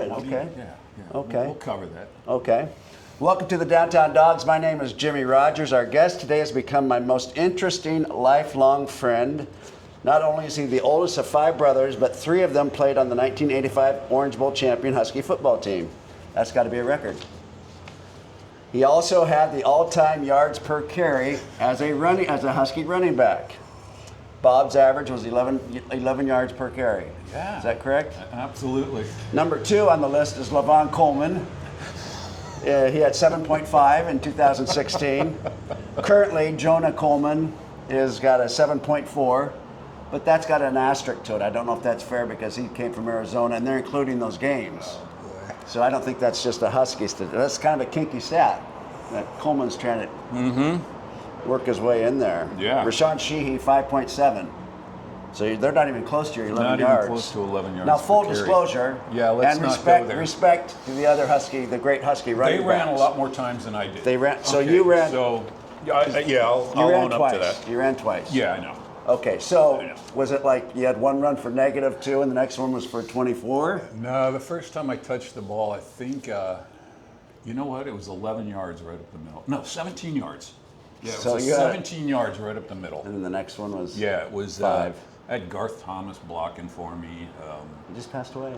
right. Okay. Yeah. Okay. We'll cover that. Okay. Welcome to the Downtown Dawgs. My name is Jimmy Rogers. Our guest today has become my most interesting lifelong friend. Not only is he the oldest of 5 brothers, but 3 of them played on the 1985 Orange Bowl champion Husky football team. That's got to be a record. He also had the all-time yards per carry as a Husky running back. Bob's average was 11 yards per carry. Yeah. Is that correct? Absolutely. Number 2 on the list is Levon Coleman. He had 7.5 in 2016. Currently, Jonah Coleman has got a 7.4, but that's got an asterisk to it. I don't know if that's fair because he came from Arizona, and they're including those games. Oh, boy. So I don't think that's just a Husky stat. That's kind of a kinky stat that Coleman's trying to work his way in there. Yeah. Rashawn Sheehy, 5.7. So they're not even close to your 11 Not yards. even close to 11 yards. Now, full per carry. disclosure, Yeah, let's and not go there. respect to the other Husky, the great Husky running They ran backs. a lot more times than I did. They ran. So Okay, you ran. So I'll you ran own up twice. to that. You ran twice. Yeah, I know. Okay, I so know. was it like you had one run for -2 and the next one was for 24? No, the first time I touched the ball, I think, you know what? It was 11 yards right up the middle. No, 17 yards. Yeah, it So was you had- 17 yards right up the middle. And then the next one was. Yeah, it was 5. I had Garth Thomas blocking for me. He just passed away.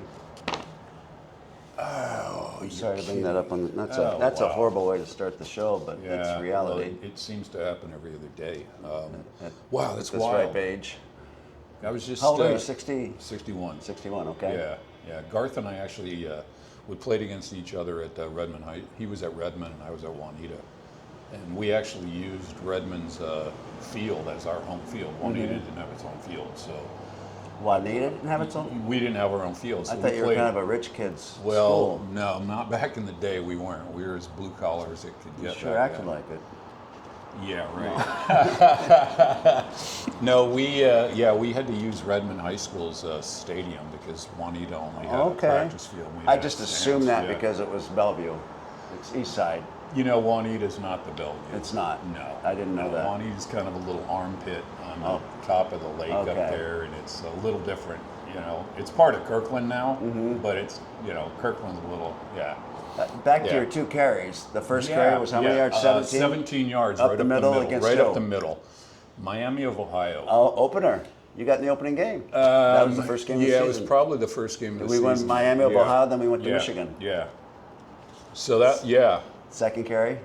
Oh, I'm sorry to bring that up on. That's Oh, a wow. horrible way to start the show, but it's reality. Well, it seems to happen every other day. At Wow, that's this wild. ripe age. I was just How old are you? 60? 61. 61. Okay. Yeah. Garth and I actually we played against each other at Redmond High. He was at Redmond and I was at Juanita, and we actually used Redmond's field as our home field. Juanita didn't have its own field, so Juanita didn't have its own. we didn't have our own field. So I we thought you were played, kind of a rich kid's well, school. no, not back in the day. We weren't. We were as blue collar as it could You get. sure back acted then. like it. Yeah, right. No, we had to use Redmond High School's stadium because Juanita only had a practice field. We I had just stands, assumed that yeah. because it was Bellevue. It's East Side. You know, Juanita's not the Bellevue. It's not. No, I didn't know that. Juanita's kind of a little armpit on Oh. the top of the lake up Okay. there, and it's a little different. You know, it's part of Kirkland now, but it's Kirkland's a little Back to Yeah. your 2 carries. The first carry was how many yards? 17? 17 yards, Up right the up middle the middle, against right who? up the middle. Miami of Ohio. Oh, opener. You got in the opening game. That was the first game of the season. Yeah, it was probably the first game of the We season. went Miami of Yeah. Ohio, then we went to Yeah, Michigan. Yeah. So that, yeah. Second carry?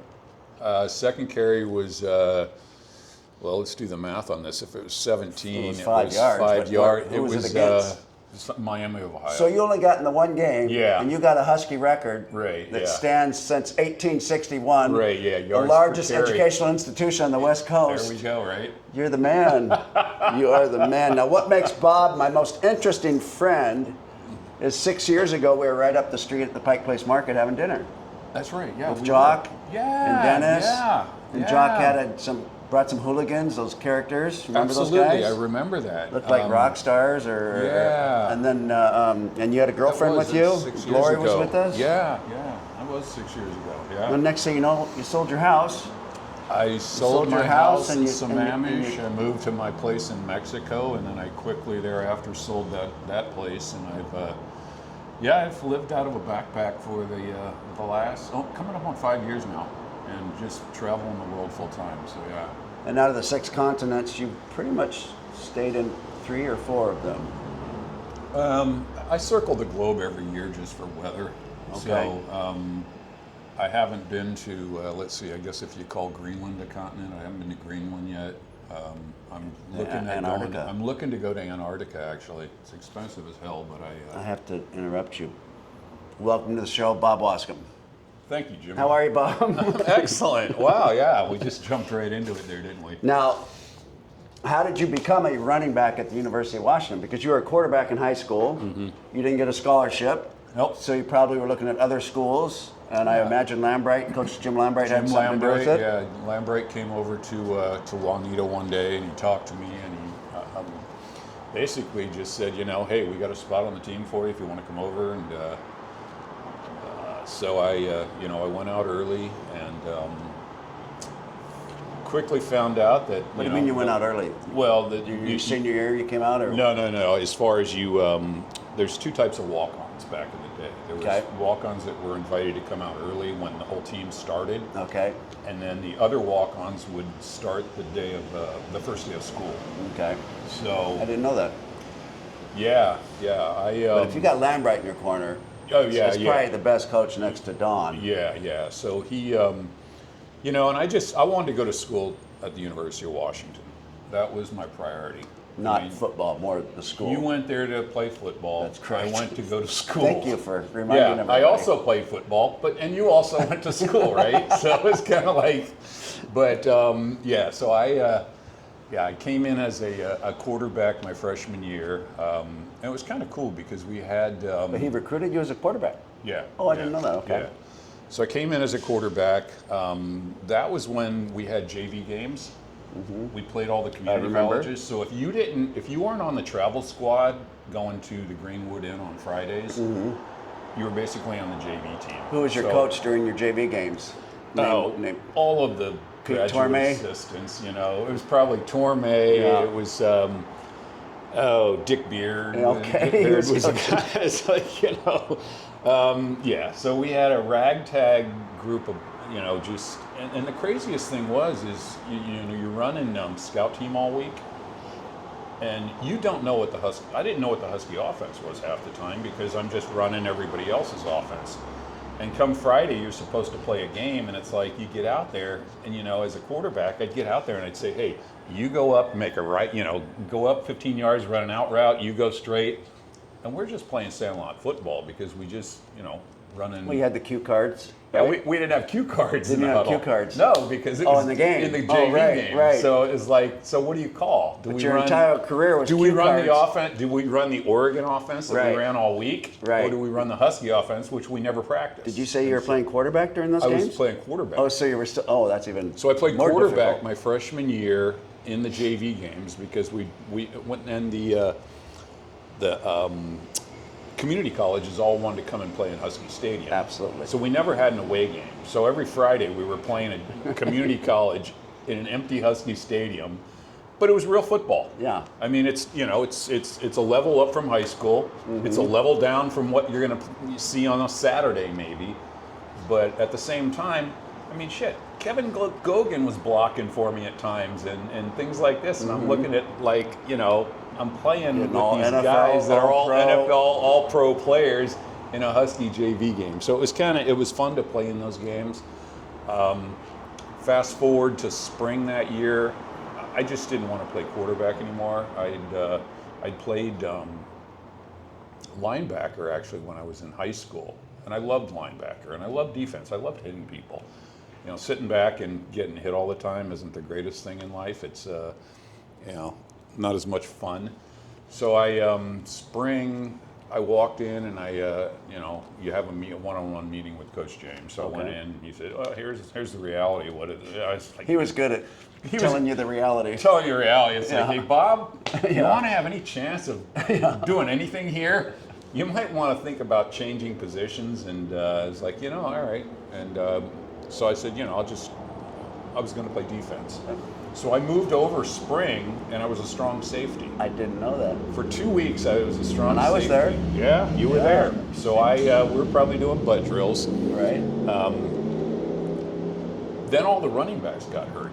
Second carry was, well, let's do the math on this. If it was 17, It was 5 yards, 5 but yards. who was it against? Miami of Ohio. So you only got in the one game, Yeah. and you got a Husky record Right, that yeah. stands since 1861. Right, yeah, The yards per largest carry. educational institution on the West Coast. There we go, right? You're the man. You are the man. Now, what makes Bob my most interesting friend is 6 years ago, we were right up the street at the Pike Place Market having dinner That's right, yeah. with we Jock were. Yeah, and Dennis. Yeah, And yeah. Jock brought some hooligans, those characters. Remember Absolutely, those guys? I remember that. Looked like rock stars, yeah. and then and you had a girlfriend That with you. 6 years Glory was ago. with us. Yeah, that was 6 years ago. Yeah. The next thing you know, you sold your house. I sold your my house house and in you- and Sammamish. you- I moved to my place in Mexico, and then I quickly thereafter sold that place. And I've lived out of a backpack for the last coming up on 5 years now, and just traveling the world full time. So yeah. And out of the 6 continents, you pretty much stayed in 3 or 4 of them. I circle the globe every year just for weather. Okay. So I haven't been to, let's see, I guess if you call Greenland a continent, I haven't been to Greenland yet. I'm looking at Antarctica. I'm looking to go to Antarctica, actually. It's expensive as hell, but I have to interrupt you. Welcome to the show, Bob Waskom. Thank you, Jim. How are you, Bob? Excellent. Wow, yeah, we just jumped right into it there, didn't we? Now, how did you become a running back at the University of Washington? Because you were a quarterback in high school. You didn't get a scholarship. Nope. So you probably were looking at other schools. And I imagine Lambright, Coach Jim Lambright had something to do with it. Yeah, Lambright came over to Juanita one day and he talked to me and he basically just said, hey, we got a spot on the team for you if you want to come over. And so I went out early and quickly found out that. What do you mean you went out early? Well, Your senior year you came out, or no. As far as you, there's 2 types of walk-ons. walk-ons back in the day. There was Okay. walk-ons that were invited to come out early when the whole team started. Okay. And then the other walk-ons would start the day of the first day of school. Okay. I So didn't know that. yeah. But if you got Lambright in your corner, Oh, yeah, it's probably the best coach next to Don. Yeah. So he, and I wanted to go to school at the University of Washington. That was my priority. Not football, more the school. You went there to play football. That's correct. I went to go to school. Thank you for reminding Yeah, everybody. I also played football, and you also went to school, right? So it was kind of like, but so I came in as a quarterback my freshman year, and it was kind of cool because we had. But he recruited you as a quarterback. Yeah. Oh, I didn't know that. Okay. Yeah. So I came in as a quarterback. That was when we had JV games. We played all the community colleges. So if you weren't on the travel squad going to the Greenwood Inn on Fridays, you were basically on the JV team. Who was your coach during your JV games? Name. All of the Pete graduate Torme? assistants. It was probably Torme. Yeah. It was Dick Beard. Okay. Dick Beard was a guy. It's like So we had a ragtag group of and the craziest thing is you're running scout team all week, and you don't know what the Husky. I didn't know what the Husky offense was half the time because I'm just running everybody else's offense. And come Friday, you're supposed to play a game, and it's like you get out there, and as a quarterback, I'd get out there and I'd say, hey, you go up, make a right, go up 15 yards, run an out route, you go straight, and we're just playing sandlot football because we just running. We had the cue cards. Yeah, right? we didn't have cue cards Didn't in the have huddle. cue cards. No, because it was in the game. In the Oh, JV game. right. So it was like, so what do you call? But your entire career was Do we cue run cards. the offense? Do we run the Oregon offense that Right. we ran all week? Right. Or do we run the Husky offense, which we never practiced? Did you say you were playing quarterback during those I games? was playing quarterback. Oh, so you were still. Oh, that's even. So I played more quarterback difficult. my freshman year in the JV games because we went and the community colleges all wanted to come and play in Husky Stadium. Absolutely. So we never had an away game. So every Friday we were playing a community college in an empty Husky Stadium, but it was real football. Yeah. I mean, it's a level up from high school. It's a level down from what you're going to see on a Saturday maybe, but at the same time, I mean, shit. Kevin Gogan was blocking for me at times and things like this, and I'm looking at I'm playing with all these NFL, guys that are all all-pro. NFL, all pro players in a Husky JV game. So it was fun to play in those games. Fast forward to spring that year, I just didn't want to play quarterback anymore. I'd played linebacker actually when I was in high school, and I loved linebacker and I loved defense. I loved hitting people. Sitting back and getting hit all the time isn't the greatest thing in life. It's not as much fun. So spring, I walked in and you have a one-on-one meeting with Coach James. So I went in and he said, "Oh, here's the reality of what it is." I was like, He was good at telling you the reality. telling you reality. It's like, Yeah. hey, Bob, you Yeah. want to have any chance of doing anything here? You might want to think about changing positions. And it's like, all right. And so I said, I was going to play defense. So I moved over spring, and I was a strong safety. I didn't know that. For 2 weeks, I was a strong And I was safety. there. Yeah, you were Yeah. there. So we were probably doing butt drills. Right. Then all the running backs got hurt.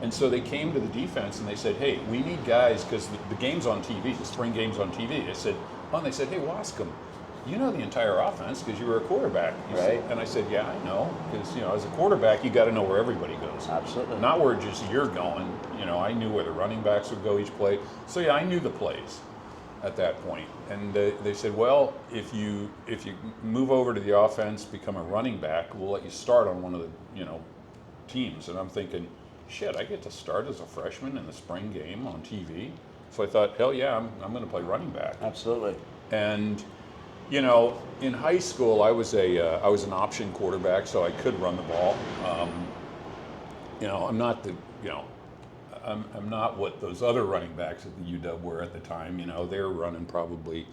And so they came to the defense and they said, hey, we need guys, because the game's on TV, the spring game's on TV. They said, hey, Waskom, you know the entire offense because you were a quarterback. Right. And I said, yeah, I know. Because, as a quarterback, you got to know where everybody goes. Absolutely. Not where just you're going. I knew where the running backs would go each play. So, yeah, I knew the plays at that point. And they said, well, if you move over to the offense, become a running back, we'll let you start on one of the, teams. And I'm thinking, shit, I get to start as a freshman in the spring game on TV. So I thought, hell yeah, I'm going to play running back. Absolutely. And in high school, I was an option quarterback, so I could run the ball. I'm not I'm not what those other running backs at the UW were at the time. They were running probably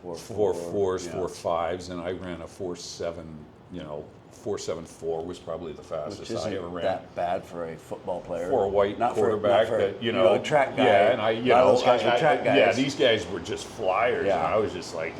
4.4s, 4.5s, and I ran a 4.7. 4.74 was probably the fastest Which isn't I ever ran. that bad for a football player. For a white quarterback, that a track guy. Yeah, and a lot of those guys were track guys. Yeah, these guys were just flyers, Yeah. and I was just like,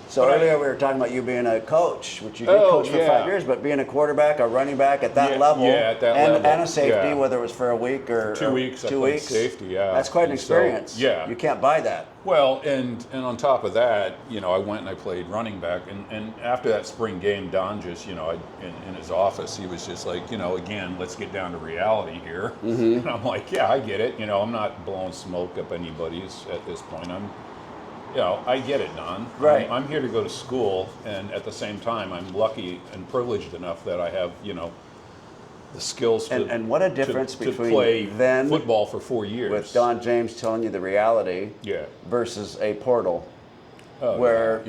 So So earlier we were talking about you being a coach, which you did coach for 5 years, but being a quarterback, a running back at that level, at that level, and a safety, whether it was for a week or 2 weeks, 2 weeks, safety, yeah. That's quite an experience. So, yeah, you can't buy that. Well, and on top of that, I went and I played running back, and after that spring game, Don just, in his office, he was just like, again, let's get down to reality here. Mm-hmm. And I'm like, yeah, I get it. I'm not blowing smoke up anybody's at this point. I get it, Don. Right. I'm here to go to school, and at the same time, I'm lucky and privileged enough that I have, the skills and what a difference to between play then football for 4 years. with Don James telling you the reality versus a portal where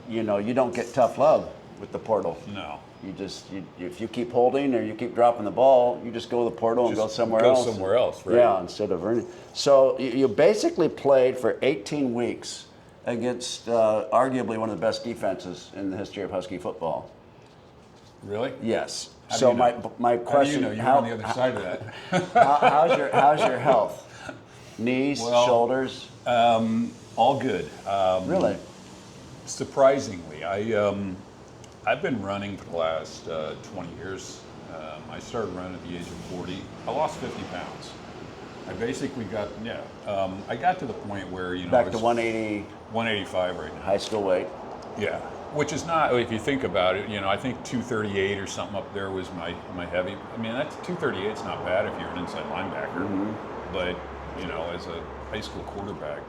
you don't get tough love with the portal. No. You just if you keep holding or you keep dropping the ball, you just go to the portal and go somewhere else. Go somewhere else, right? Yeah, instead of earning. So you basically played for 18 weeks against arguably one of the best defenses in the history of Husky football. Really? Yes. So my question: How do you know? You're on the other side of that. how's your health? Knees, shoulders? All good. Really? Surprisingly, I've been running for the last 20 years. I started running at the age of 40. I lost 50 pounds. I basically got I got to the point where back to 180. 185 right now. High school weight. Yeah, which is not, if you think about it, I think 238 or something up there was my heavy. I mean, that's 238 is not bad if you're an inside linebacker, but as a high school quarterback,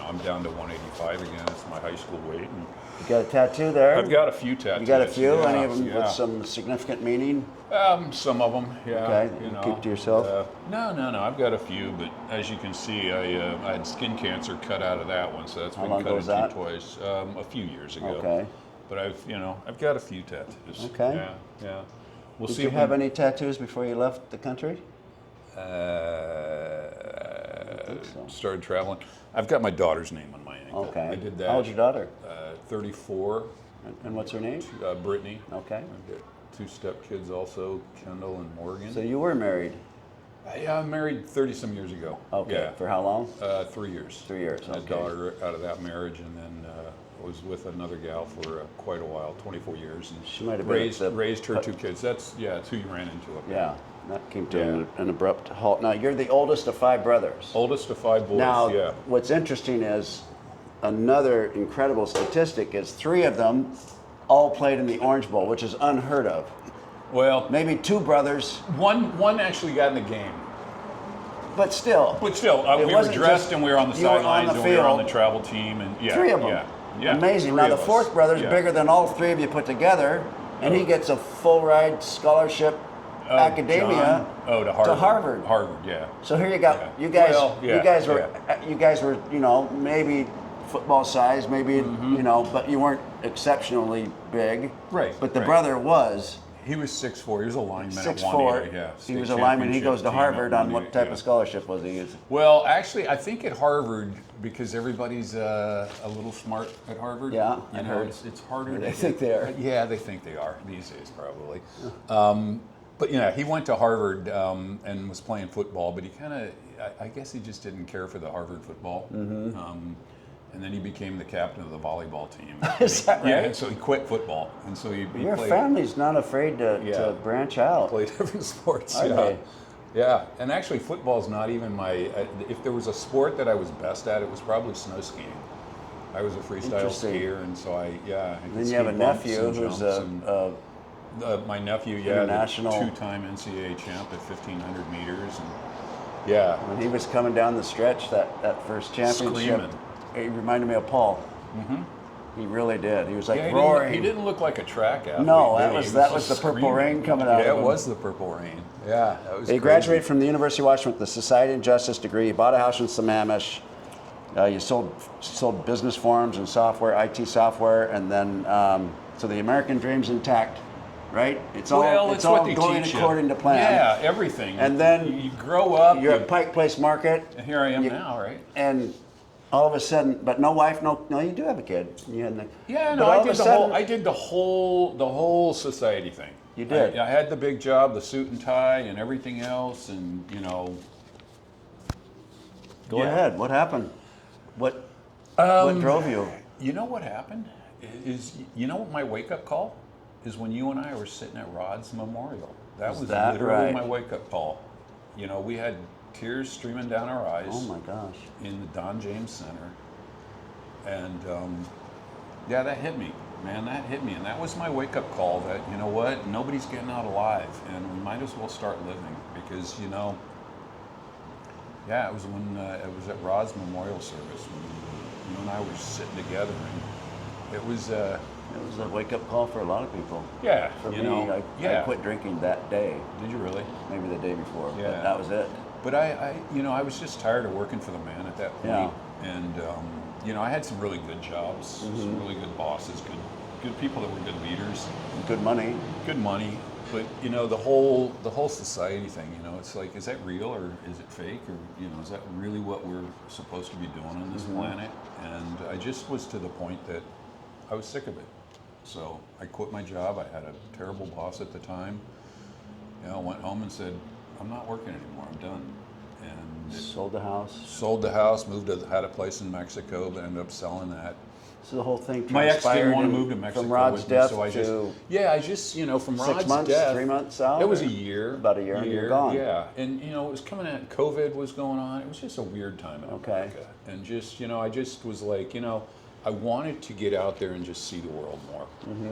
I'm down to 185 again. That's my high school weight. And you got a tattaoo there? I've got a few tattoos. You got a few? Yeah, Any of them with some significant meaning? Some of them, yeah. Okay, keep to yourself? No. I've got a few, but as you can see, I had skin cancer cut out of that one, so that's been cut into twice. A few years ago. Okay. But I've got a few tattoos. Okay. Yeah. We'll Did see. you have any tattoos before you left the country? Started traveling. I've got my daughter's name on my ankle. Okay. I did that. How old's your daughter? 34. And what's her name? Brittany. Okay. I've got 2 stepkids also, Kendall and Morgan. So you were married? Yeah, I married 30-some years ago. Okay. Yeah. For how long? 3 years. 3 years. I had a daughter out of that marriage, and then was with another gal for quite a while, 24 years. And she might have been raised her 2 kids. That's who you ran into up there. Yeah. That came to an abrupt halt. Now, you're the oldest of 5 brothers. Oldest of 5 boys, now, yeah. What's interesting is another incredible statistic is 3 of them all played in the Orange Bowl, which is unheard of. Well, maybe 2 brothers. One actually got in the game. But still. We were dressed and we were on the sidelines and we were on the travel team. And 3 of them. Yeah. Amazing. Now, the 4th brother's bigger than all 3 of you put together, and he gets a full ride scholarship academia to Harvard. To Harvard, yeah. So here you go. You guys were maybe football size, maybe but you weren't exceptionally big. Right. But the brother was. He was 6'4". He was a lineman 6'4". at 180. Yeah. He was a lineman. He goes to Harvard on what type of scholarship was he using? Well, actually, I think at Harvard, because everybody's a little smart at Harvard. Yeah, I heard. It's harder. They think they are. Yeah, they think they are these days, probably. But he went to Harvard and was playing football, but he I guess he just didn't care for the Harvard football. Mm-hmm. And then he became the captain of the volleyball team. Is that right? Yeah, and so he quit football, and so he Your played, family's not afraid to branch out. Play different sports. Are yeah. they? Yeah, and actually football's not even my. If there was a sport that I was best at, it was probably snow skiing. I was a freestyle skier, and so I And then you have a nephew who's my nephew, international the 2-time NCAA champ at 1,500 meters, and when he was coming down the stretch that first championship, screaming. He reminded me of Paul. Mm-hmm. He really did. He was like roaring. He didn't look like a track athlete. No, that was the purple rain coming out of him. Yeah, it was the purple rain. Yeah, that was. He graduated from the University of Washington with the Society and Justice degree. He bought a house in Sammamish. You sold business forms and software, IT software, and then so the American dream's intact, right? It's all going according to plan. Yeah, everything. And then you grow up. You're at Pike Place Market. And here I am now, right? And all of a sudden, but no wife, no. You do have a kid. I did the whole society thing. You did. I had the big job, the suit and tie, and everything else, and Go ahead. What happened? What drove you? You know what happened is, you know what my wake-up call is? When you and I were sitting at Rod's memorial. That Is was that literally right? my wake-up call. You know, we had tears streaming down our eyes. Oh my gosh. In the Don James Center. And yeah, that hit me, man, that hit me. And that was my wake-up call that, you know what, nobody's getting out alive, and we might as well start living, because, you know, yeah, it was when it was at Rod's memorial service when you and I were sitting together, and it was It was a wake-up call for a lot of people. yeah, For you me, know, I quit drinking that day. Did you really? Maybe the day before, Yeah. but that was it. But I, you know, I was just tired of working for the man at that point. Yeah. And, you know, I had some really good jobs, some really good bosses, good people that were good leaders. Good money. Good money. But, you know, the whole society thing, you know, it's like, is that real or is it fake? Or, you know, is that really what we're supposed to be doing on this planet? And I just was to the point that I was sick of it. So I quit my job. I had a terrible boss at the time. You know, I went home and said, I'm not working anymore. I'm done. And Sold the house. sold the house, had a place in Mexico, but ended up selling that. So the whole thing My ex didn't want to transpired move to Mexico from Rod's with me, death so I to just, you know, from 6 Rod's months, death, 3 months out? it was or a year. About a year, and you're gone. Yeah, and you know, it was coming out. COVID was going on. It was just a weird time in Okay. America, and just, you know, I just was like, you know, I wanted to get out there and just see the world more.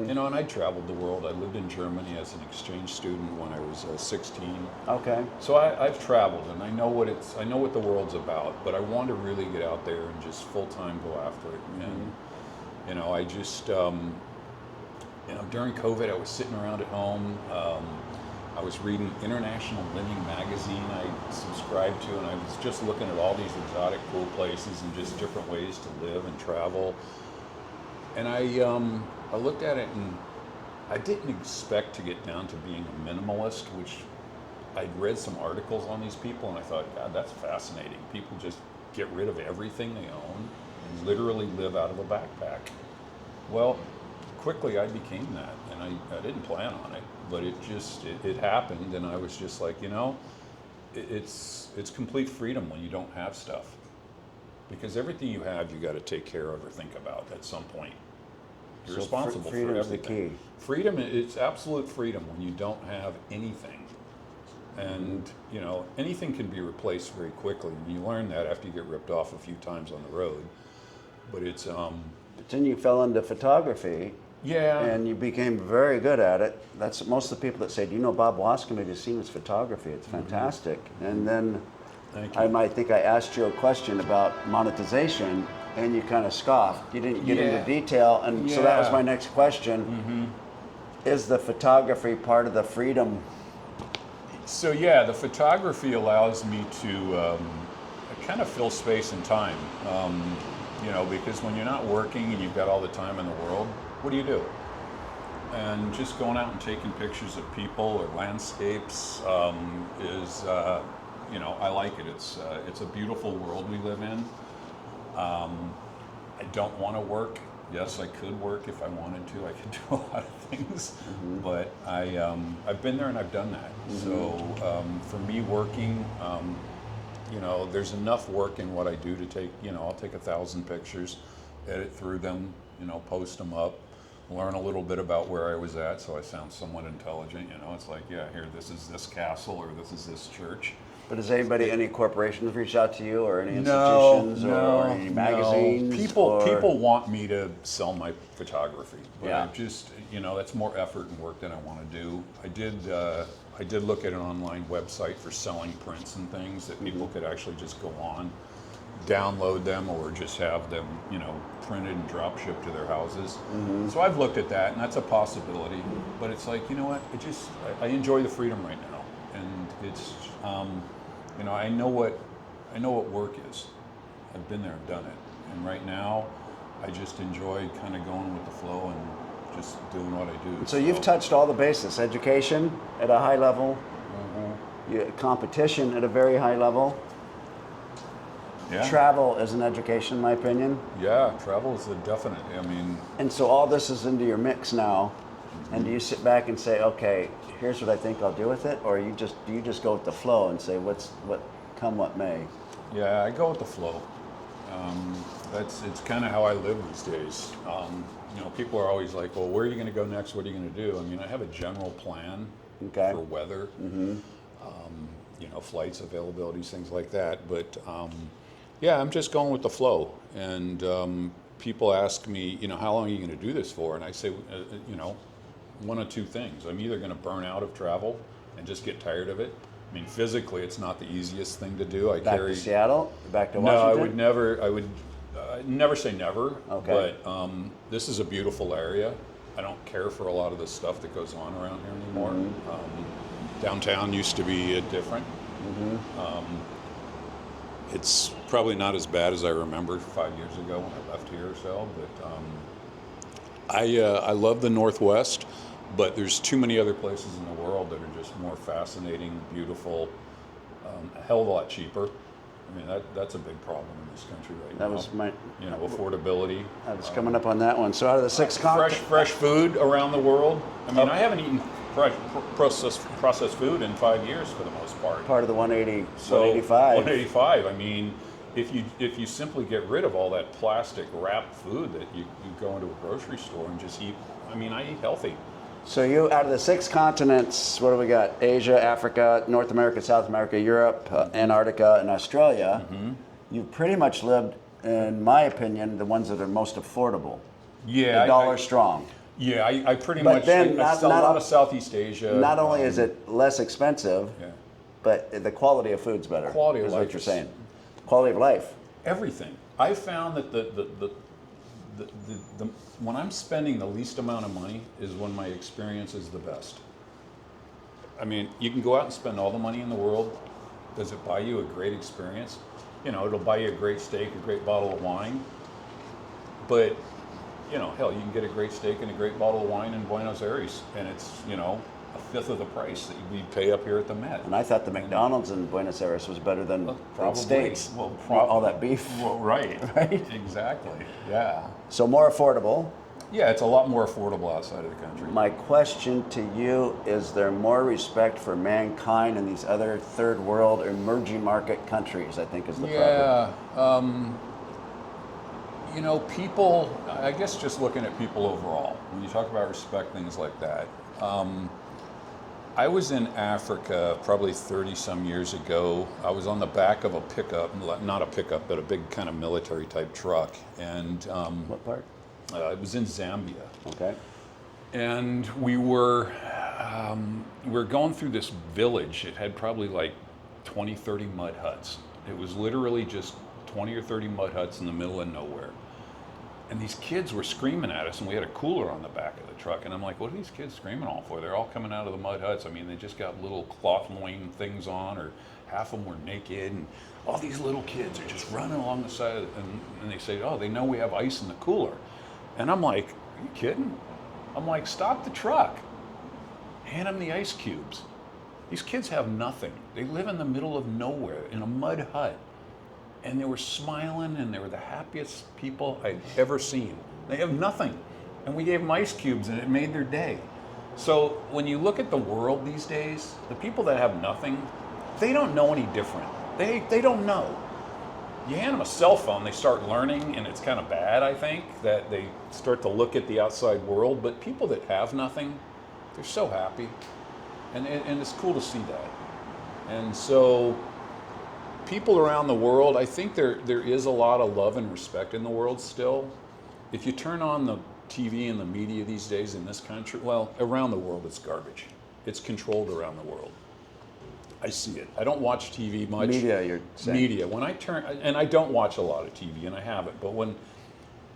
You know, and I traveled the world. I lived in Germany as an exchange student when I was 16. Okay. So I've traveled, and I know what the world's about. But I want to really get out there and just full time go after it. And you know, I just you know, during COVID, I was sitting around at home. I was reading International Living magazine I subscribed to, and I was just looking at all these exotic, cool places and just different ways to live and travel. And I looked at it, and I didn't expect to get down to being a minimalist, which I'd read some articles on these people, and I thought, God, that's fascinating. People just get rid of everything they own and literally live out of a backpack. Well, quickly I became that, and I didn't plan on it, but it happened, and I was just like, you know, it's complete freedom when you don't have stuff, because everything you have you got to take care of or think about at some point. You're So responsible for freedom's the everything. key. Freedom, it's absolute freedom when you don't have anything. And, you know, anything can be replaced very quickly, and you learn that after you get ripped off a few times on the road. But it's But then you fell into photography, yeah. and you became very good at it. That's most of the people that say, "Do you know Bob Waskom? Have you seen his photography? It's fantastic." And then Thank you. I might think I asked you a question about monetization, and you kind of scoffed. You didn't get into detail, and so that was my next question. Is the photography part of the freedom? So yeah, the photography allows me to kind of fill space and time. You know, because when you're not working and you've got all the time in the world, what do you do? And just going out and taking pictures of people or landscapes is, you know, I like it. It's a beautiful world we live in. I don't want to work. Yes, I could work if I wanted to. I could do a lot of things, but I've been there and I've done that. So for me, working, you know, there's enough work in what I do to take. You know, I'll take 1,000 pictures, edit through them, you know, post them up, learn a little bit about where I was at, so I sound somewhat intelligent. You know, it's like, yeah, here, this is this castle or this is this church. But has anybody, any corporations reach out to you, or any institutions, or any magazines? People want me to sell my photography, but Yeah. I just, you know, that's more effort and work than I want to do. I did look at an online website for selling prints and things that people could actually just go on, download them, or just have them, you know, printed and drop shipped to their houses. So I've looked at that, and that's a possibility. But it's like, you know what? I enjoy the freedom right now, and it's, you know, I know what work is. I've been there, I've done it, and right now, I just enjoy kind of going with the flow and just doing what I do. So you've touched all the bases: education at a high level, competition at a very high level. Yeah. Travel is an education, in my opinion. Yeah, travel is a definite. I mean, And so all this is into your mix now. And do you sit back and say, okay, here's what I think I'll do with it, or do you just go with the flow and say what come what may? yeah, I go with the flow. It's kind of how I live these days. people are always like, well, where are you going to go next? What are you going to do? I mean, I have a general plan for weather, flights, availabilities, things like that. But yeah, I'm just going with the flow. And people ask me, how long are you going to do this for? And I say, one of two things. I'm either going to burn out of travel and just get tired of it. I mean, physically, it's not the easiest thing to do. Back to Seattle? Back to Washington? No, I would never say never. Okay. But this is a beautiful area. I don't care for a lot of the stuff that goes on around here anymore. Downtown used to be different. It's probably not as bad as I remember 5 years ago when I left here or so. But I love the Northwest. But there's too many other places in the world that are just more fascinating, beautiful, a hell of a lot cheaper. I mean, that's a big problem in this country right now. That was my... affordability. I was coming up on that one. So out of the 6 continents... Fresh food around the world. I mean, I haven't eaten processed food in 5 years for the most part. Part of the 180, So 185. 185, I mean, if you simply get rid of all that plastic wrapped food that you go into a grocery store and just eat, I mean, I eat healthy. So you, out of the 6 continents, what do we got? Asia, Africa, North America, South America, Europe, Antarctica, and Australia. You've pretty much lived, in my opinion, the ones that are most affordable. Yeah. The dollar strong. Yeah, I pretty But much, then I sell a lot of Southeast Asia. Not only is it less expensive, but the quality of food's better. Quality of is life what you're saying. Quality of life. Everything. I found that the when I'm spending the least amount of money is when my experience is the best. I mean, you can go out and spend all the money in the world. Does it buy you a great experience? It'll buy you a great steak, a great bottle of wine. But, hell, you can get a great steak and a great bottle of wine in Buenos Aires, and it's, a fifth of the price that we pay up here at the Met. And I thought the McDonald's in Buenos Aires was better than Probably. steaks. Well, all that beef. Well, right. Right? Exactly. Yeah. So more affordable. Yeah, it's a lot more affordable outside of the country. My question to you, is there more respect for mankind in these other third world emerging market countries, I think is the problem. People, I guess just looking at people overall, when you talk about respect, things like that. I was in Africa probably 30 some years ago. I was on the back of a pickup, not a pickup, but a big kind of military type truck. And What part? it was in Zambia. Okay. And we were going through this village. It had probably like 20, 30 mud huts. It was literally just 20 or 30 mud huts in the middle of nowhere. And these kids were screaming at us, and we had a cooler on the back of the truck. And I'm like, what are these kids screaming all for? They're all coming out of the mud huts. I mean, they just got little cloth loin things on, or half of them were naked. And all these little kids are just running along the side. And they say, oh, they know we have ice in the cooler. And I'm like, are you kidding? I'm like, stop the truck. Hand them the ice cubes. These kids have nothing. They live in the middle of nowhere in a mud hut. And they were smiling, and they were the happiest people I'd ever seen. They have nothing. And we gave them ice cubes, and it made their day. So when you look at the world these days, the people that have nothing, they don't know any different. They don't know. You hand them a cell phone, they start learning, and it's kind of bad, I think, that they start to look at the outside world. But people that have nothing, they're so happy. And it's cool to see that. And so people around the world, I think there is a lot of love and respect in the world still. If you turn on the TV and the media these days in this country, well, around the world it's garbage. It's controlled around the world. I see it. I don't watch TV much. Media, you're saying? Media. When I turn, and I don't watch a lot of TV, and I haven't, but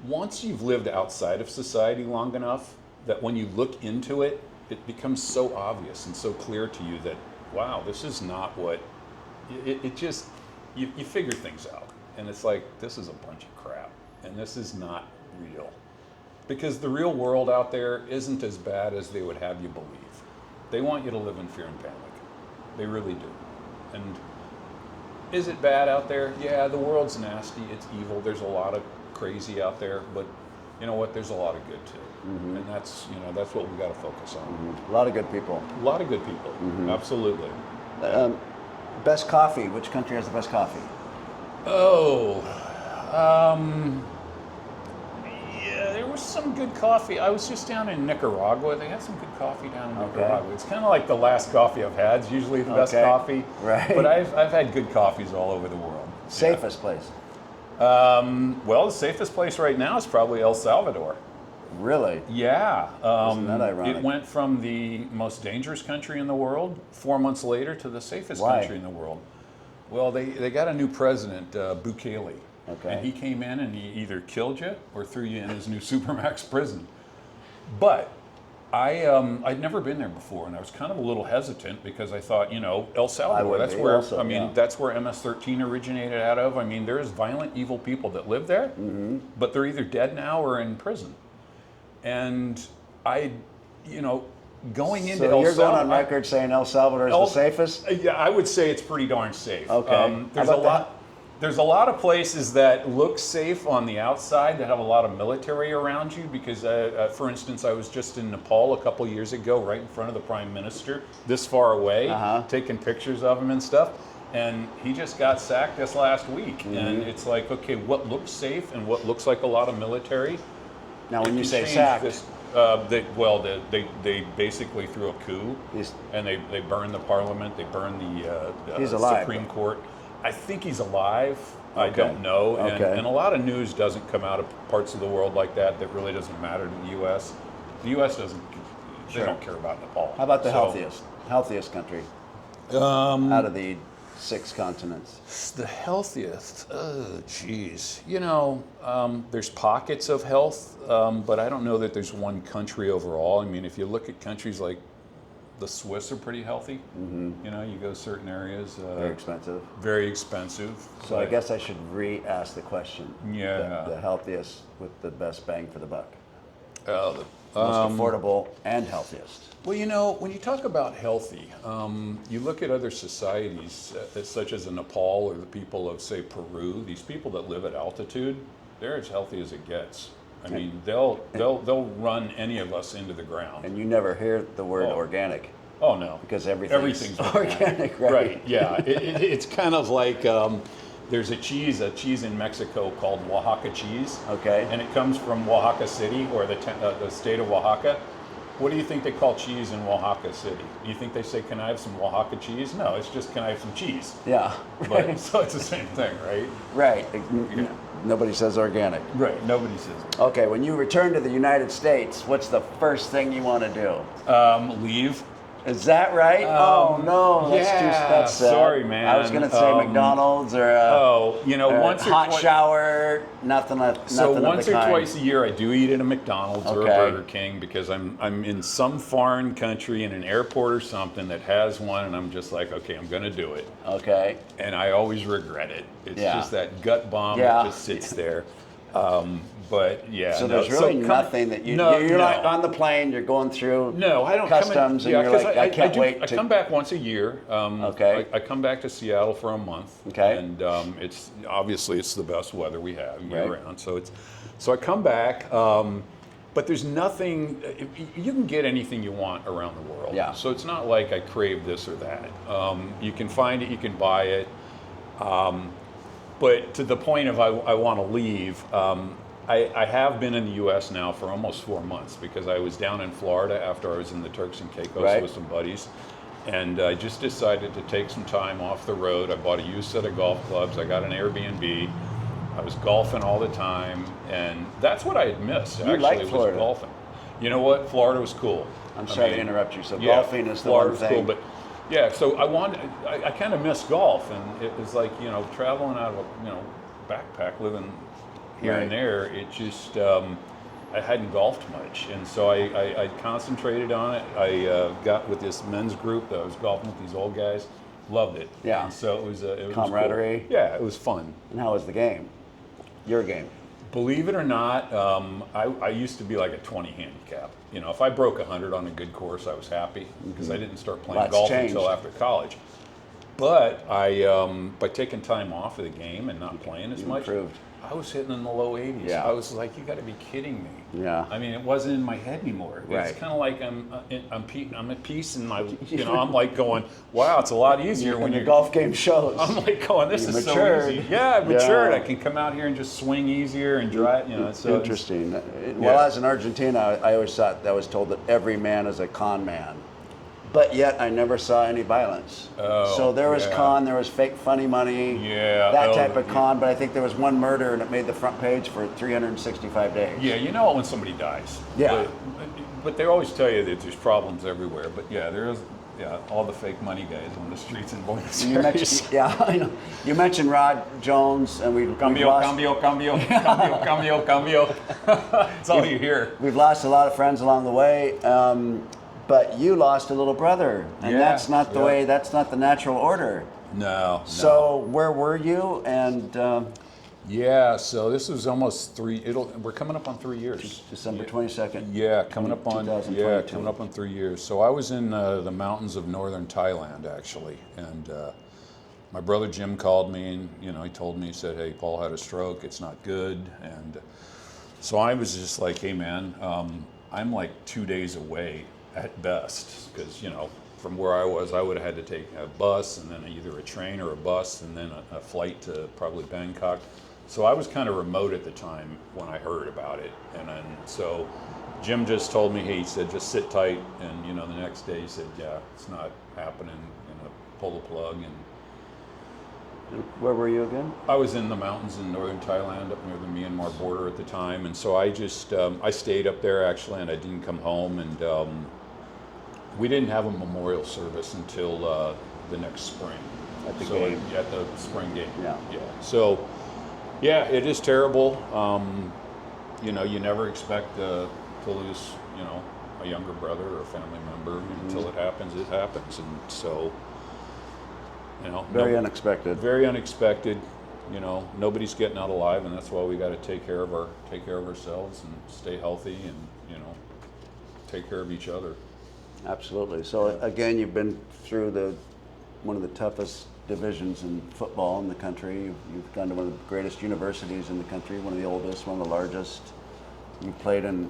once you've lived outside of society long enough, that when you look into it, it becomes so obvious and so clear to you that, wow, this is not what, it just, you figure things out. And it's like, this is a bunch of crap, and this is not real. Because the real world out there isn't as bad as they would have you believe. They want you to live in fear and panic. They really do. And is it bad out there? Yeah, the world's nasty, it's evil, there's a lot of crazy out there, but you know what, there's a lot of good too. Mm-hmm. And that's what we got to focus on. Mm-hmm. A lot of good people. A lot of good people, absolutely. Best coffee, which country has the best coffee? Oh, yeah, was some good coffee. I was just down in Nicaragua. They had some good coffee down in Okay. Nicaragua. It's kind of like the last coffee I've had. It's usually the best Okay. coffee. Right. But I've had good coffees all over the world. Safest place? Well, the safest place right now is probably El Salvador. Really? Yeah. Isn't that ironic? It went from the most dangerous country in the world 4 months later to the safest Why? country in the world. Well, they got a new president, Bukele. Okay. And he came in and he either killed you or threw you in his new Supermax prison. But I'd never been there before, and I was kind of a little hesitant because I thought, El Salvador, would that's be where, also, yeah. that's where MS-13 originated out of. I mean, there's violent, evil people that live there, but they're either dead now or in prison. And going into So El you're going on Salvador, record saying El Salvador is the safest? yeah, I would say it's pretty darn safe. Okay. There's How a about lot. There's a lot of places that look safe on the outside that have a lot of military around you because, for instance, I was just in Nepal a couple years ago, right in front of the Prime Minister, this far away, taking pictures of him and stuff. And he just got sacked this last week. And it's like, okay, what looks safe and what looks like a lot of military? Now, when you say Change sacked, this, they basically threw a coup, and they burned the parliament. They burned the He's alive, Supreme though. Court. I think he's alive. I Okay. don't know, Okay. and a lot of news doesn't come out of parts of the world like that really doesn't matter to the U.S. The U.S. doesn't. They don't care about Nepal. how about the So, healthiest country out of the 6 continents? The healthiest. Oh, geez. There's pockets of health, but I don't know that there's one country overall. I mean, if you look at countries like the Swiss are pretty healthy. You go certain areas. Very expensive. Very expensive. So I guess I should re-ask the question. Yeah. The healthiest with the best bang for the buck. The Most affordable and healthiest. Well, when you talk about healthy, you look at other societies, such as in Nepal or the people of, say, Peru. These people that live at altitude, they're as healthy as it gets. I mean, they'll run any of us into the ground. And you never hear the word organic. Oh no, Because everything's organic, right? Right? Yeah, it's kind of like there's a cheese in Mexico called Oaxaca cheese. Okay. And it comes from Oaxaca City or the state of Oaxaca. What do you think they call cheese in Oaxaca City? Do you think they say, "Can I have some Oaxaca cheese?" No, it's just, "Can I have some cheese?" Yeah. But so it's the same thing, right? Right. Nobody says organic. Right. Nobody says. Okay, when you return to the United States, what's the first thing you want to do? Leave. Is that right? Oh no, that's sad. Sorry, man. I was gonna say McDonald's or once or hot twice. shower. Nothing of Once the or kind. twice a year, I do eat at a McDonald's or a Okay. Burger King because I'm in some foreign country in an airport or something that has one, and I'm just like, okay, I'm gonna do it, Okay. and I always regret it. It's Yeah. just that gut bomb Yeah. that just sits there. But yeah, So there's really nothing that you're not on the plane. You're going through No, I don't customs, come in, and you're 'cause like, I can't wait I to. come back once a year. Okay. I come back to Seattle for a month. Okay. And it's obviously it's the best weather we have year Right. round. So I come back, but there's nothing. You can get anything you want around the world. Yeah. So it's not like I crave this or that. You can find it. You can buy it. But to the point of I want to leave. I have been in the U.S. now for almost 4 months because I was down in Florida after I was in the Turks and Caicos Right. with some buddies. And I just decided to take some time off the road. I bought a used set of golf clubs. I got an Airbnb. I was golfing all the time. And that's what I had missed, You actually, like was Florida. golfing. You know what? Florida was cool. I'm sorry to interrupt you. So golfing is the Florida one was thing. cool, but yeah, so I kind of miss golf. And it was like, traveling out of a, backpack, living here Right. and there, it just I hadn't golfed much, and so I concentrated on it. I got with this men's group that I was golfing with these old guys, loved it. Yeah. And so it was Camaraderie. cool. Yeah, it was fun. And how was the game? Your game. Believe it or not, I used to be like a 20 handicap. If I broke 100 on a good course, I was happy because I didn't start playing Lots golf changed. until after college. But by taking time off of the game and not playing as much, Improved. I was hitting in the low 80s. Yeah. I was like, you got to be kidding me. Yeah. I mean, it wasn't in my head anymore. Right. It's kind of like I'm at peace, and I'm like going, wow, it's a lot easier when the you're. golf game shows. I'm like going, this You is matured. so easy. Yeah, I matured. Yeah. I can come out here and just swing easier and drive. So Interesting. Well, as in Argentina, I always thought I was told that every man is a con man, but yet I never saw any violence. Oh, so there was yeah. con, there was fake funny money, Yeah, that type of con. But I think there was one murder and it made the front page for 365 days. Yeah, you know it when somebody dies. Yeah. But they always tell you that there's problems everywhere. But yeah, there is. Yeah, all the fake money guys on the streets in Buenos You Aires. mentioned, yeah, I know. You mentioned Rod Jones, and we've Cambio, lost, cambio, cambio, cambio, cambio, cambio. That's all you hear. we've lost a lot of friends along the way. But you lost a little brother, and Yeah, that's not the yeah. way. That's not the natural order. No. So where were you? And Yeah, so this was almost we're coming up on 3 years. December 22nd. Yeah, coming up on 2022. 3 years. So I was in the mountains of northern Thailand actually, and my brother Jim called me, and he told me, he said, "Hey, Paul had a stroke. It's not good." And so I was just like, "Hey, man, I'm like 2 days away at best, because from where I was, I would have had to take a bus and then either a train or a bus and then a flight to probably Bangkok." So I was kind of remote at the time when I heard about it, and then so Jim just told me, he said, "Just sit tight," and the next day he said, "Yeah, it's not happening," pull the plug. And Where were you again? I was in the mountains in northern Thailand, up near the Myanmar border at the time, and so I just I stayed up there actually, and I didn't come home, and we didn't have a memorial service until the next spring. At the So, game. at the spring game. Yeah. Yeah. So, yeah, it is terrible. You never expect to lose, a younger brother or a family member until it happens. It happens, and so, Very unexpected. very unexpected. Nobody's getting out alive, and that's why we got to take care of ourselves and stay healthy, and take care of each other. Absolutely. So again, you've been through one of the toughest divisions in football in the country. You've gone to one of the greatest universities in the country, one of the oldest, one of the largest. You've played in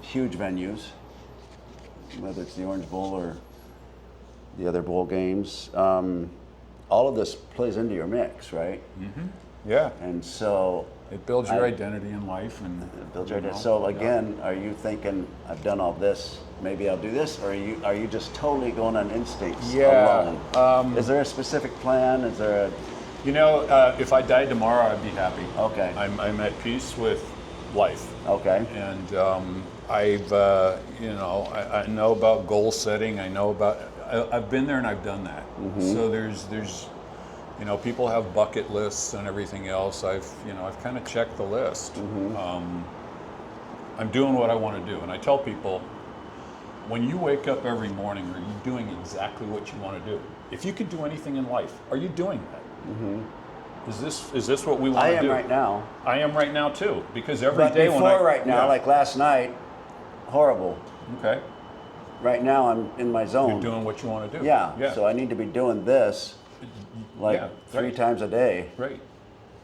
huge venues, whether it's the Orange Bowl or the other bowl games. All of this plays into your mix, right? Mm-hmm. Yeah. And so It builds your identity in life, and build your idea. So again, are you thinking, I've done all this, maybe I'll do this, or are you just totally going on instincts alone? Is there a specific plan? Is there a if I died tomorrow, I'd be happy. Okay. I'm at peace with life, okay? and I know about goal setting. I've been there and I've done that. So there's people have bucket lists and everything else. I've kind of checked the list. I'm doing what I want to do, and I tell people, when you wake up every morning, are you doing exactly what you want to do? If you could do anything in life, are you doing that? Is this what we want to do? I am right now. I am right now too, because every day But before right now, like last night, horrible. okay, Right now I'm in my zone. you're doing what you want to do. Yeah. So I need to be doing this like Yeah, 3 right. times a day. Right.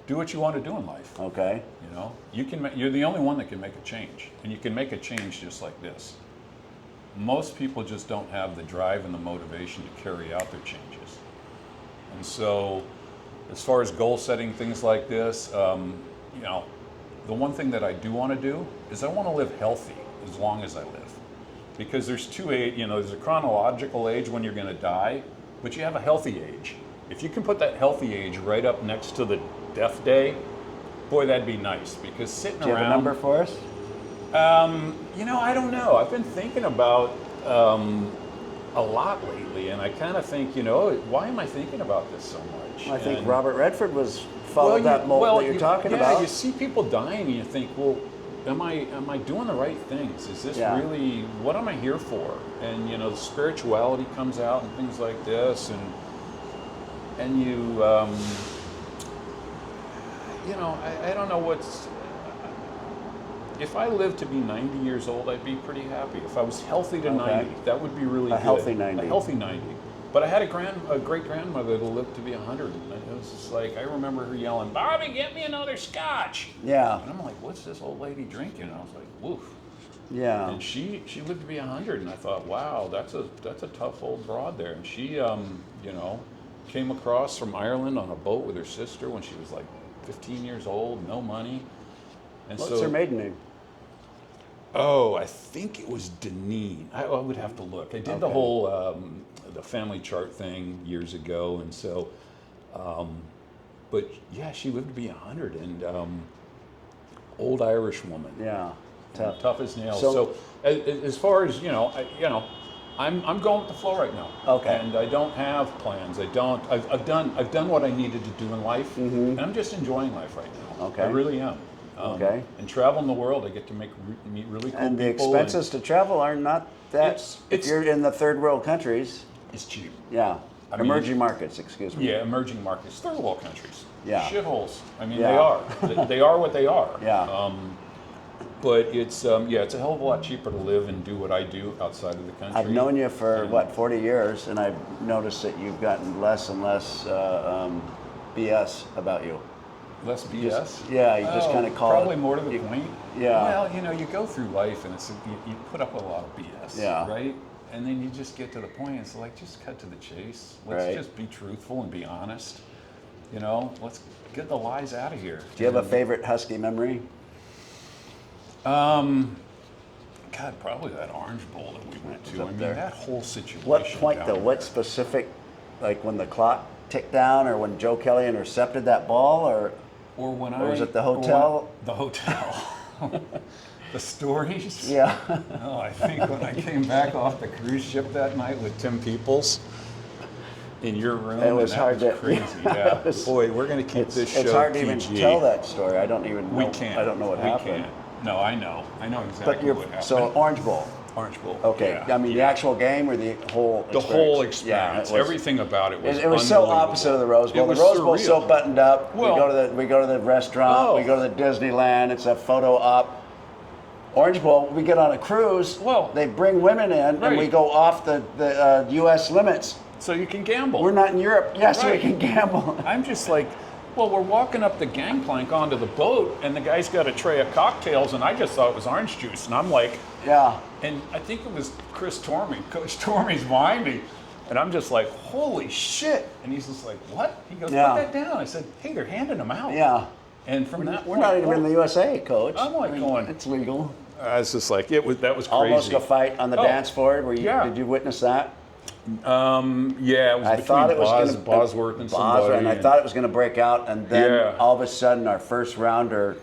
Do what you want to do in life. Okay. You're the only one that can make a change, and you can make a change just like this. Most people just don't have the drive and the motivation to carry out their changes. And so, as far as goal setting, things like this, the one thing that I do want to do is I want to live healthy as long as I live. Because there's there's a chronological age when you're going to die, but you have a healthy age. If you can put that healthy age right up next to the death day, boy, that'd be nice. Because sitting Do you around. have a number for us? I don't know. I've been thinking about a lot lately, and I kind of think, why am I thinking about this so much? I think And- Robert Redford followed that mold that you're talking about. Yeah, you see people dying, and you think, well, am I doing the right things? Is this really, what am I here for? And the spirituality comes out and things like this, and you, I don't know what's. If I lived to be 90 years old, I'd be pretty happy. If I was healthy to 90, that would be really good. Healthy 90. A healthy 90. But I had a great grandmother that lived to be 100. And it was just like, I remember her yelling, "Bobby, get me another scotch." Yeah. And I'm like, what's this old lady drinking? And I was like, woof. Yeah. And she lived to be 100, and I thought, wow, that's a tough old broad there. And she, you know, came across from Ireland on a boat with her sister when she was like 15 years old, no money. And What's her maiden name? Oh, I think it was Deneen. I would have to look. I did the whole the family chart thing years ago, and so, but yeah, she lived to be 100, and old Irish woman. Yeah, tough as nails. So, So as far as I'm going with the flow right now. Okay. And I don't have plans. I've done what I needed to do in life, and I'm just enjoying life right now. Okay. I really am. Okay. And traveling the world, I get to meet really cool and the people. expenses to travel are not that. If you're in the third world countries, It's cheap. yeah, I mean, emerging markets. Excuse me. Yeah, emerging markets, third world countries. Yeah. Shitholes. I mean, Yeah. they are. They are what they are. Yeah. But it's it's a hell of a lot cheaper to live and do what I do outside of the country. I've known you for And 40 years, and I've noticed that you've gotten less and less BS about you. Less BS. Yeah, you just kind of call probably it. more to the point. Yeah. Well, you go through life and you put up with a lot of BS. Yeah. Right. And then you just get to the point. It's like, just cut to the chase. Let's Right. just be truthful and be honest. Let's get the lies out of here. Do you have a favorite Husky memory? God, probably that Orange Bowl that we went It's to. up I mean, there. that whole situation. What point down though? What there. specific, like when the clock ticked down, or when Joe Kelly intercepted that ball, or was it the hotel? The hotel. The stories. Yeah. Oh, I think when I came back off the cruise ship that night with Tim Peoples in your room, It was and that hard was to- crazy. Yeah. It was- Boy, we're going to keep this show It's hard to PG. even tell that story. I don't even know. We can't. I don't know what we happened. Can't. No, I know. I know exactly But you're what happened. so Orange Bowl. Orange Bowl. Okay. Yeah. I mean, the actual game or the whole The whole experience, Yeah, it was, everything about it was it was so unbelievable. opposite of the Rose Bowl. It was The Rose Bow's so surreal. buttoned up. Well- we go to the restaurant. Oh. We go to the Disneyland. It's a photo op. Orange Bowl, we get on a cruise. Well, they bring women in, and right. we go off the U.S. limits. So you can gamble. We're not in Europe. Yes, we Right. can gamble. I'm just like, well, we're walking up the gangplank onto the boat, and the guy's got a tray of cocktails, and I just thought it was orange juice. And I'm like, Yeah. and I think it was Chris Tormey, Coach Tormey's behind me. And I'm just like, holy shit. And he's just like, what? He goes, Yeah. put that down. I said, hey, they're handing them out. Yeah. And from that We're point, not even in the USA, Coach. I'm like going, It's legal. I was just like, that was crazy. Almost a fight on the Oh, dance floor. yeah. Did you witness that? Yeah, it was I between thought it was going to Bosworth and somebody. and I thought it was going to break out, and then Yeah. all of a sudden, our first rounder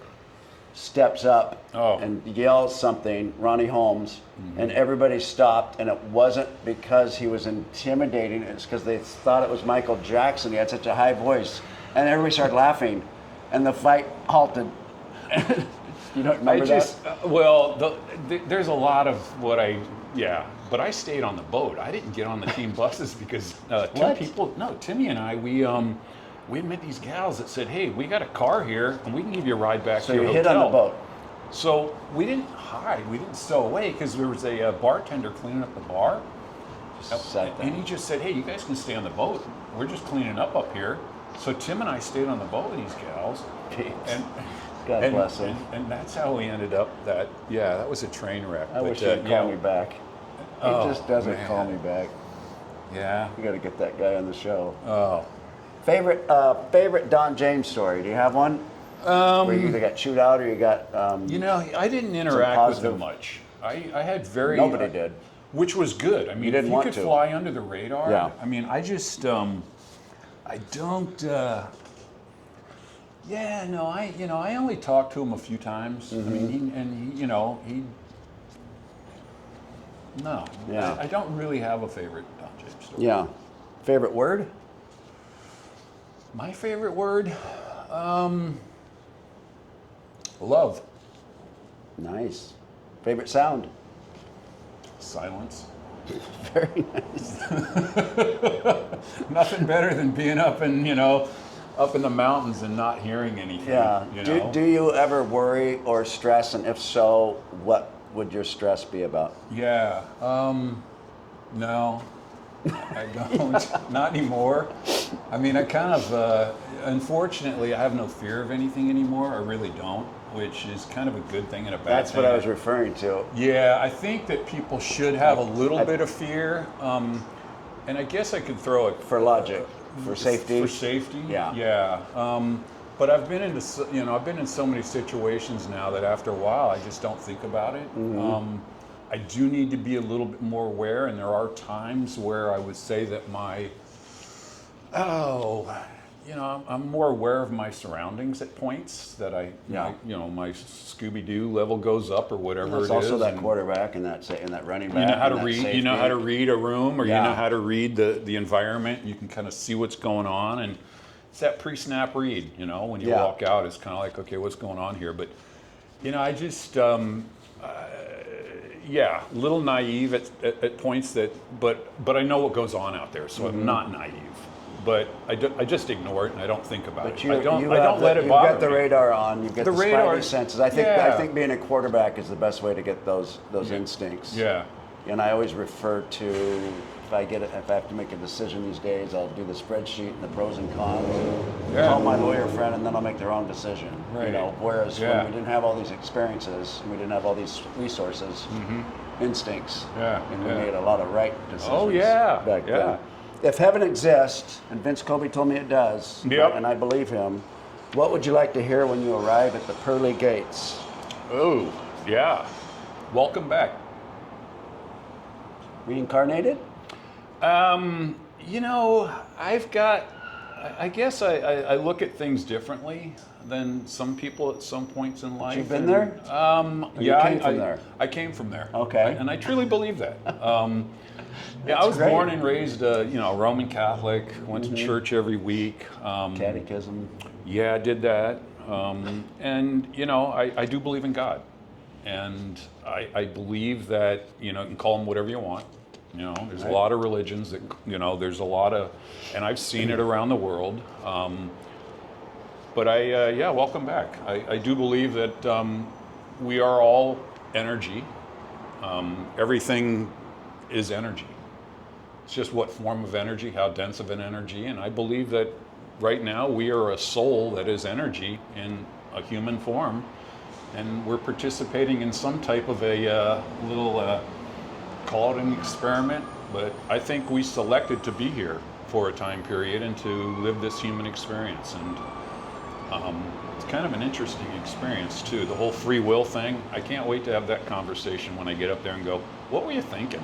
steps up Oh. and yells something, Ronnie Holmes, Mm-hmm. and everybody stopped. And it wasn't because he was intimidating; it's because they thought it was Michael Jackson. He had such a high voice, and everybody started laughing, and the fight halted. You don't remember there's a lot of what but I stayed on the boat. I didn't get on the team buses because Timmy and I, we met these gals that said, hey, we got a car here and we can give you a ride back So to your you hit hotel. on the boat. So we didn't hide, we didn't stow away because there was a bartender cleaning up the bar. Sat And down. he just said, hey, you guys can stay on the boat. We're just cleaning up here. So Tim and I stayed on the boat with these gals. And God bless him. And that's how we ended up that was a train wreck. I wish he'd call me back. He just doesn't man. call me back. Yeah. We got to get that guy on the show. Oh. Favorite Don James story? Do you have one? Where you either got chewed out or you got. I didn't interact with positive- him much. I had very Nobody did. which was good. I mean, didn't if want you could to. fly under the radar. Yeah. I mean, I just I don't. I only talked to him a few times. I mean, he. No. Yeah. I don't really have a favorite Don James story. Yeah. Favorite word? My favorite word, love. Nice. Favorite sound? Silence. Very nice. Nothing better than being up in the mountains and not hearing anything. Yeah. You know? Do you ever worry or stress? And if so, what would your stress be about? Yeah. No, I don't. Not anymore. I mean, I kind of, unfortunately, I have no fear of anything anymore. I really don't, which is kind of a good thing and a bad That's thing. what I was referring to. Yeah, I think that people should have a little bit of fear. And I guess I could throw it For logic, for safety. For safety, Yeah. yeah. But I've been I've been in so many situations now that after a while, I just don't think about it. I do need to be a little bit more aware, and there are times where I would say that I'm more aware of my surroundings at points that Yeah. my Scooby-Doo level goes up or whatever It's it also is. that and quarterback and that running back. You know how to and that read. You know how to safety. read a room, or Yeah. you know how to read the environment. You can kind of see what's going on, and it's that pre-snap read. When you Yeah. walk out, it's kind of like, okay, what's going on here? But I just a little naive at points but I know what goes on out there, so I'm not naive. But I just ignore it and I don't think about But it. you, I don't you let have it you've bother got the me. radar on. You've got The the radar, spidey senses. I yeah. think being a quarterback is the best way to get those instincts. Yeah. And I always refer to if I have to make a decision these days, I'll do the spreadsheet and the pros and cons. Yeah. Call my lawyer friend, and then I'll make their own decision. Right. Whereas Yeah. when we didn't have all these experiences and we didn't have all these resources, instincts, Yeah, and we yeah. made a lot of right decisions. Oh, yeah, back yeah. then. If heaven exists, and Vince Colby told me it does, Yep. and I believe him, what would you like to hear when you arrive at the pearly gates? Oh, yeah. Welcome back. Reincarnated? I guess I look at things differently than some people at some points in life. You've been there? Yeah, you came from there? I came from there. Okay. And I truly believe that. Yeah, I That's was great. born and raised, Roman Catholic. Went to church every week. Catechism. Yeah, I did that. And, I do believe in God. And I believe that, you can call him whatever you want. There's a lot of religions that, there's a lot of, and I've seen it around the world. But welcome back. I do believe that we are all energy. Everything is energy. It's just what form of energy, how dense of an energy. And I believe that right now we are a soul that is energy in a human form. And we're participating in some type of a little, call it an experiment, but I think we selected to be here for a time period and to live this human experience. And it's kind of an interesting experience too. The whole free will thing, I can't wait to have that conversation when I get up there and go, what were you thinking?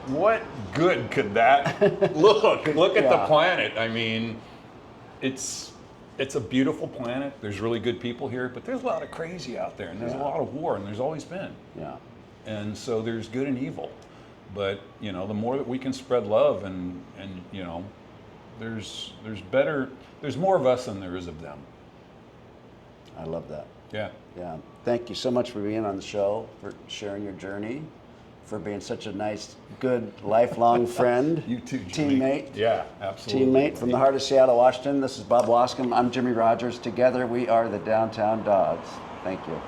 What good could that look at Yeah. the planet. I mean, it's a beautiful planet. There's really good people here, but there's a lot of crazy out there, and there's a lot of war, and there's always been. Yeah. And so there's good and evil. But, the more that we can spread love and there's more of us than there is of them. I love that. Yeah. Yeah. Thank you so much for being on the show, for sharing your journey, for being such a nice, good, lifelong friend. You too, Jimmy. Teammate. Yeah, absolutely. Teammate from the heart of Seattle, Washington. This is Bob Waskom. I'm Jimmy Rogers. Together we are the Downtown Dawgs. Thank you.